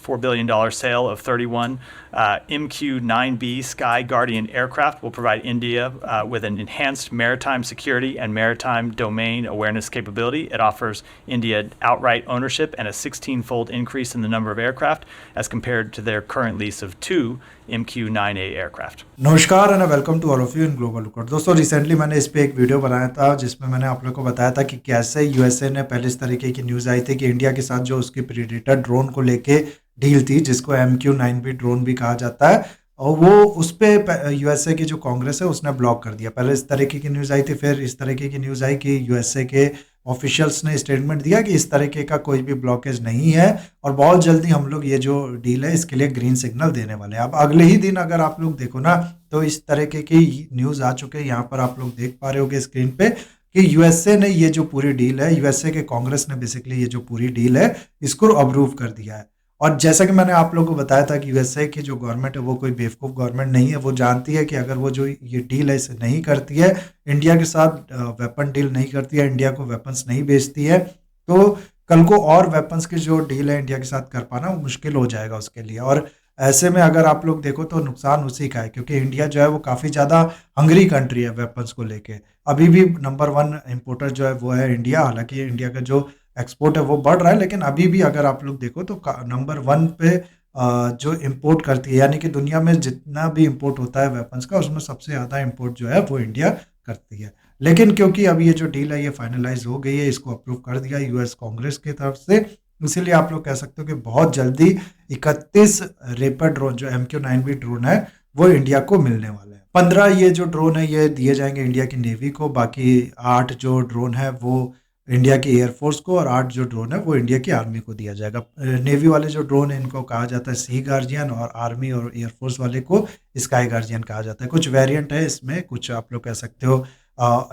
$4 billion sale of 31 MQ-9B Sky Guardian aircraft will provide India with an enhanced maritime security and maritime domain awareness capability. It offers India outright ownership and a 16-fold increase in the number of aircraft as compared to their current lease of 2 MQ-9A aircraft. नमस्कार and welcome to all of you in global lookout. दोस्तों recently मैंने इस पे एक video बनाया था जिसमें मैंने आप लोगों को बताया था कि कैसे यूएसए ने पहले इस तरीके की न्यूज़ आई थी कि इंडिया के साथ जो उसकी प्रीडेटर ड्रोन को लेके डील थी जिसको MQ-9B ड्रोन भी कहा जाता है, और वो उस पर यूएसए की जो कांग्रेस है उसने ब्लॉक कर दिया। पहले इस तरीके की न्यूज़ आई थी, फिर इस तरीके की न्यूज़ आई कि यूएसए के ऑफिशियल्स ने स्टेटमेंट दिया कि इस तरीके का कोई भी ब्लॉकेज नहीं है और बहुत जल्दी हम लोग ये जो डील है इसके लिए ग्रीन सिग्नल देने वाले हैं। अब अगले ही दिन अगर आप लोग देखो ना तो इस तरीके की न्यूज़ आ चुके हैं। यहाँ पर आप लोग देख पा रहे होगे स्क्रीन पे कि यूएसए ने ये जो पूरी डील है, यूएसए के कांग्रेस ने बेसिकली ये जो पूरी डील है इसको अप्रूव कर दिया है। और जैसा कि मैंने आप लोगों को बताया था कि यूएसए की जो गवर्नमेंट है वो कोई बेवकूफ़ गवर्नमेंट नहीं है। वो जानती है कि अगर वो जो ये डील है इसे नहीं करती है, इंडिया के साथ वेपन डील नहीं करती है, इंडिया को वेपन्स नहीं बेचती है, तो कल को और वेपन्स की जो डील है इंडिया के साथ कर पाना वो मुश्किल हो जाएगा उसके लिए। और ऐसे में अगर आप लोग देखो तो नुकसान उसी का है, क्योंकि इंडिया जो है वो काफ़ी ज़्यादा हंगरी कंट्री है वेपन्स को लेके। अभी भी नंबर 1 इम्पोर्टर जो है वो है इंडिया। हालांकि इंडिया का जो एक्सपोर्ट है वो बढ़ रहा है, लेकिन अभी भी अगर आप लोग देखो तो नंबर 1 पे जो इंपोर्ट करती है, यानी कि दुनिया में जितना भी इंपोर्ट होता है वेपन्स का उसमें सबसे ज़्यादा इंपोर्ट जो है वो इंडिया करती है। लेकिन क्योंकि अब ये जो डील है ये फाइनलाइज हो गई है, इसको अप्रूव कर दिया यूएस कांग्रेस की तरफ से, इसीलिए आप लोग कह सकते हो कि बहुत जल्दी 31 रेपर ड्रोन जो MQ-9B ड्रोन है वो इंडिया को मिलने वाले हैं। 15 ये जो ड्रोन है ये दिए जाएंगे इंडिया की नेवी को, बाकी 8 जो ड्रोन है वो इंडिया की एयरफोर्स को, और 8 जो ड्रोन है वो इंडिया की आर्मी को दिया जाएगा। नेवी वाले जो ड्रोन है इनको कहा जाता है सी गार्जियन, और आर्मी और एयरफोर्स वाले को स्काई गार्जियन कहा जाता है। कुछ वेरिएंट है इसमें, कुछ आप लोग कह सकते हो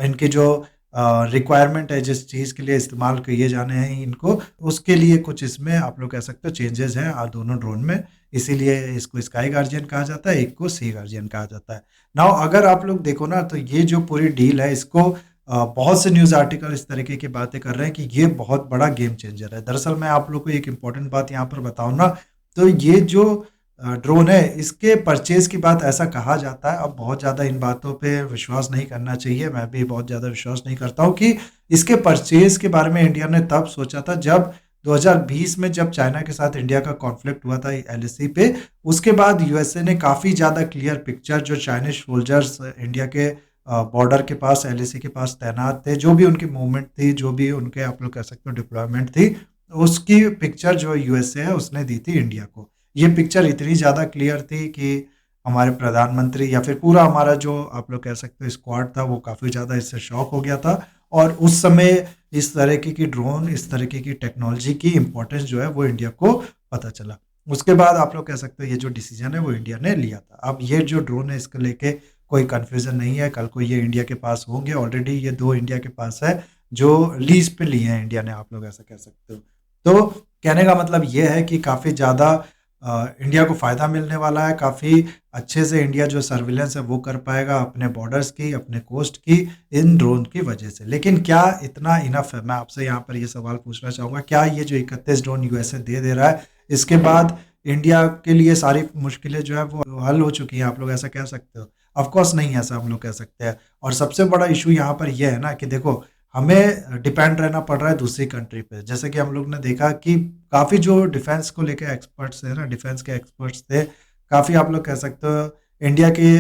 इनकी जो रिक्वायरमेंट है जिस चीज़ के लिए इस्तेमाल किए जाने हैं इनको, उसके लिए कुछ इसमें आप लोग कह सकते हो चेंजेस हैं दोनों ड्रोन में, इसीलिए इसको स्काई गार्जियन कहा जाता है, एक को सी गार्जियन कहा जाता है। नाउ अगर आप लोग देखो ना तो ये जो पूरी डील है इसको बहुत से न्यूज़ आर्टिकल इस तरीके की बातें कर रहे हैं कि ये बहुत बड़ा गेम चेंजर है। दरअसल मैं आप लोग को एक इम्पॉर्टेंट बात यहाँ पर बताऊँ ना, तो ये जो ड्रोन है इसके परचेज की बात ऐसा कहा जाता है। अब बहुत ज़्यादा इन बातों पे विश्वास नहीं करना चाहिए, मैं भी बहुत ज़्यादा विश्वास नहीं करता हूँ कि इसके परचेज के बारे में इंडिया ने तब सोचा था जब 2020 में जब चाइना के साथ इंडिया का कॉन्फ्लिक्ट हुआ था LAC पे। उसके बाद यूएसए ने काफ़ी ज़्यादा क्लियर पिक्चर, जो चाइनीज सोल्जर्स इंडिया के बॉर्डर के पास LAC के पास तैनात थे, जो भी उनकी मूवमेंट थी, जो भी उनके आप लोग कह सकते हो डिप्लॉयमेंट थी, उसकी पिक्चर जो यूएसए है उसने दी थी इंडिया को। ये पिक्चर इतनी ज़्यादा क्लियर थी कि हमारे प्रधानमंत्री या फिर पूरा हमारा जो आप लोग कह सकते हो स्क्वाड था वो काफ़ी ज़्यादा इससे शॉक हो गया था। और उस समय इस तरीके की ड्रोन, इस तरीके की टेक्नोलॉजी की इम्पोर्टेंस जो है वो इंडिया को पता चला। उसके बाद आप लोग कह सकते हो ये जो डिसीजन है वो इंडिया ने लिया था। अब ये जो ड्रोन है इसको लेके कोई कन्फ्यूज़न नहीं है, कल को ये इंडिया के पास होंगे। ऑलरेडी ये 2 इंडिया के पास है जो लीज पे लिए हैं इंडिया ने, आप लोग ऐसा कह सकते हो। तो कहने का मतलब ये है कि काफ़ी ज़्यादा इंडिया को फ़ायदा मिलने वाला है। काफ़ी अच्छे से इंडिया जो सर्विलेंस है वो कर पाएगा अपने बॉर्डर्स की, अपने कोस्ट की, इन ड्रोन की वजह से। लेकिन क्या इतना इनफ है? मैं आपसे यहाँ पर ये सवाल पूछना चाहूँगा, क्या ये जो 31 ड्रोन यूएसए दे रहा है इसके बाद इंडिया के लिए सारी मुश्किलें जो है वो हल हो चुकी हैं, आप लोग ऐसा कह सकते हो? ऑफकोर्स नहीं, ऐसा हम लोग कह सकते हैं। और सबसे बड़ा इशू यहाँ पर यह है ना कि देखो हमें डिपेंड रहना पड़ रहा है दूसरी कंट्री पे। जैसे कि हम लोग ने देखा कि काफ़ी जो डिफेंस को लेके एक्सपर्ट्स हैं ना, डिफेंस के एक्सपर्ट्स थे काफ़ी, आप लोग कह सकते हो इंडिया के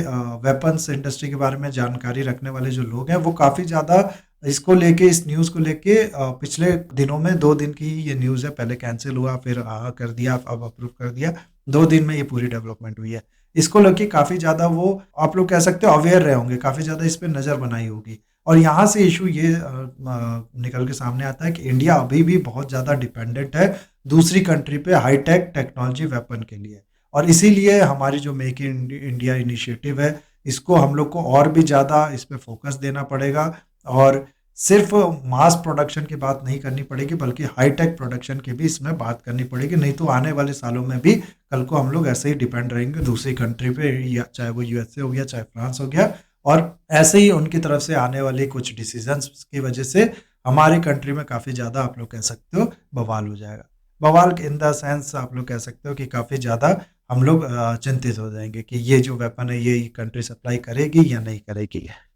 वेपन्स इंडस्ट्री के बारे में जानकारी रखने वाले जो लोग हैं वो काफ़ी ज़्यादा इसको लेके, इस न्यूज़ को लेके पिछले दिनों में 2 दिन की ये न्यूज़ है, पहले कैंसिल हुआ फिर कर दिया, अब अप्रूव कर दिया, 2 दिन में ये पूरी डेवलपमेंट हुई है। इसको लेके काफ़ी ज़्यादा वो आप लोग कह सकते हो अवेयर रहे होंगे, काफ़ी ज़्यादा इस पर नज़र बनाई होगी। और यहाँ से इशू ये निकल के सामने आता है कि इंडिया अभी भी बहुत ज़्यादा डिपेंडेंट है दूसरी कंट्री पे हाईटेक टेक्नोलॉजी वेपन के लिए। और इसीलिए हमारी जो मेक इन इंडिया इनिशिएटिव है इसको हम लोग को और भी ज़्यादा इस पे फोकस देना पड़ेगा, और सिर्फ मास प्रोडक्शन की बात नहीं करनी पड़ेगी बल्कि हाईटेक प्रोडक्शन की भी इसमें बात करनी पड़ेगी। नहीं तो आने वाले सालों में भी कल को हम लोग ऐसे ही डिपेंड रहेंगे दूसरी कंट्री पे, या चाहे वो यूएसए हो गया, चाहे फ्रांस हो गया, और ऐसे ही उनकी तरफ से आने वाले कुछ डिसीजंस की वजह से हमारी कंट्री में काफ़ी ज़्यादा आप लोग कह सकते हो बवाल हो जाएगा। बवाल इन द सेंस आप लोग कह सकते हो कि काफ़ी ज़्यादा हम लोग चिंतित हो जाएंगे कि ये जो वेपन है ये कंट्री सप्लाई करेगी या नहीं करेगी।